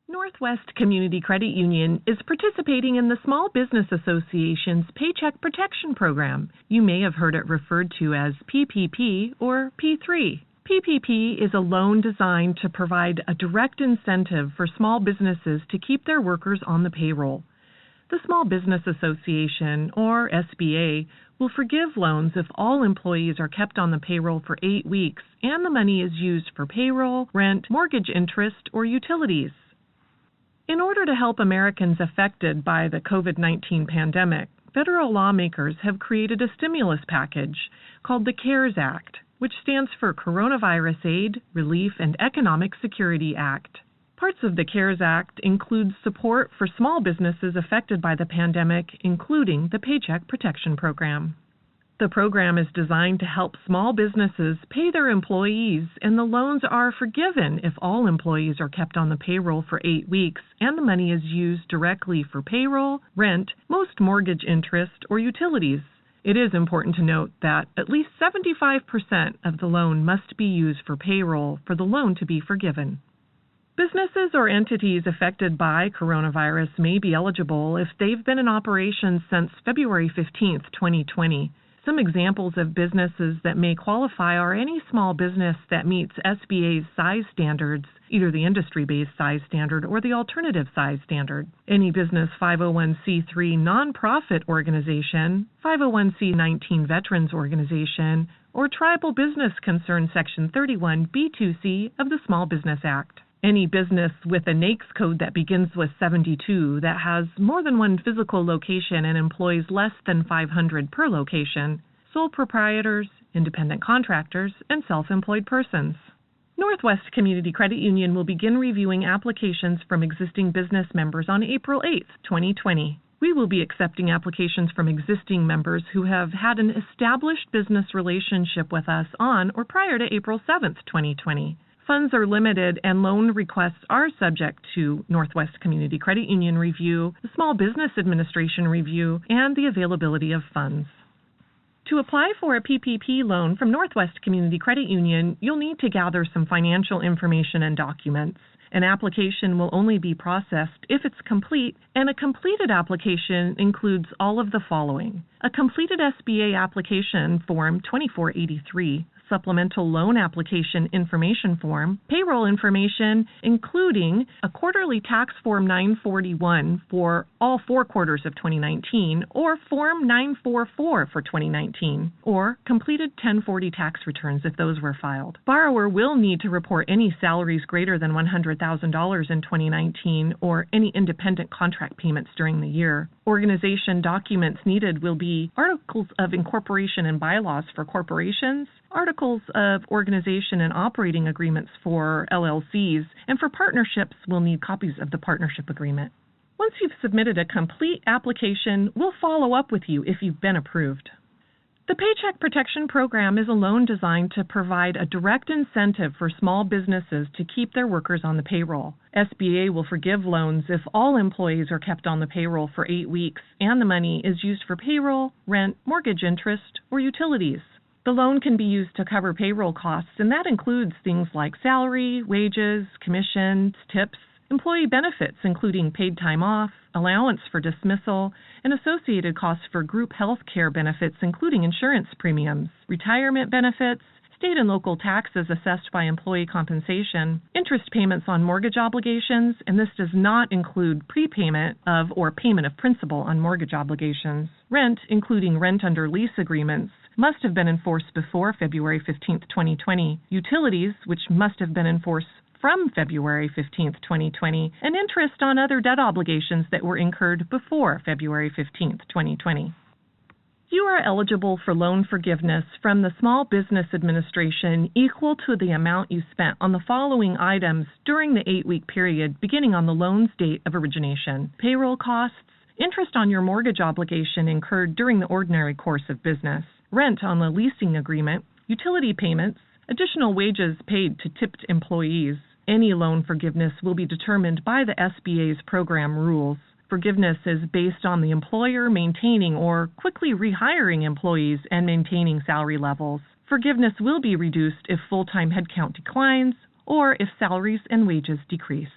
Northwest Community Credit Union is participating in the Small Business Association's Paycheck Protection Program. You may have heard it referred to as PPP or P3. PPP is a loan designed to provide a direct incentive for small businesses to keep their workers on the payroll. The Small Business Association, or SBA, will forgive loans if all employees are kept on the payroll for 8 weeks and the money is used for payroll, rent, mortgage interest, or utilities. In order to help Americans affected by the COVID-19 pandemic, federal lawmakers have created a stimulus package called the CARES Act, which stands for Coronavirus Aid, Relief, and Economic Security Act. Parts of the CARES Act include support for small businesses affected by the pandemic, including the Paycheck Protection Program. The program is designed to help small businesses pay their employees, and the loans are forgiven if all employees are kept on the payroll for 8 weeks and the money is used directly for payroll, rent, most mortgage interest, or utilities. It is important to note that at least 75% of the loan must be used for payroll for the loan to be forgiven. Businesses or entities affected by coronavirus may be eligible if they've been in operation since February 15, 2020. Some examples of businesses that may qualify are any small business that meets SBA's size standards, either the industry-based size standard or the alternative size standard. Any business 501c3 nonprofit organization, 501c19 veterans organization, or tribal business concern Section 31B2C of the Small Business Act. Any business with a NAICS code that begins with 72 that has more than one physical location and employs less than 500 per location, sole proprietors, independent contractors, and self-employed persons. Northwest Community Credit Union will begin reviewing applications from existing business members on April 8, 2020. We will be accepting applications from existing members who have had an established business relationship with us on or prior to April 7, 2020. Funds are limited and loan requests are subject to Northwest Community Credit Union review, the Small Business Administration review, and the availability of funds. To apply for a PPP loan from Northwest Community Credit Union, you'll need to gather some financial information and documents. An application will only be processed if it's complete, and a completed application includes all of the following: a completed SBA application form 2483, supplemental loan application information form, payroll information, including a quarterly tax form 941 for all 4 quarters of 2019, or form 944 for 2019, or completed 1040 tax returns if those were filed. Borrower will need to report any salaries greater than $100,000 in 2019 or any independent contract payments during the year. Organization documents needed will be articles of incorporation and bylaws for corporations, articles of organization and operating agreements for LLCs, and for partnerships, we'll need copies of the partnership agreement. Once you've submitted a complete application, we'll follow up with you if you've been approved. The Paycheck Protection Program is a loan designed to provide a direct incentive for small businesses to keep their workers on the payroll. SBA will forgive loans if all employees are kept on the payroll for 8 weeks and the money is used for payroll, rent, mortgage interest, or utilities. The loan can be used to cover payroll costs, and that includes things like salary, wages, commissions, tips, employee benefits including paid time off, allowance for dismissal, and associated costs for group health care benefits including insurance premiums, retirement benefits, state and local taxes assessed by employee compensation, interest payments on mortgage obligations, and this does not include prepayment of or payment of principal on mortgage obligations, rent, including rent under lease agreements, must have been enforced before February 15, 2020, utilities, which must have been enforced from February 15, 2020, and interest on other debt obligations that were incurred before February 15, 2020. You are eligible for loan forgiveness from the Small Business Administration equal to the amount you spent on the following items during the 8-week period beginning on the loan's date of origination: payroll costs, interest on your mortgage obligation incurred during the ordinary course of business, rent on the leasing agreement, utility payments, additional wages paid to tipped employees. Any loan forgiveness will be determined by the SBA's program rules. Forgiveness is based on the employer maintaining or quickly rehiring employees and maintaining salary levels. Forgiveness will be reduced if full-time headcount declines or if salaries and wages decrease.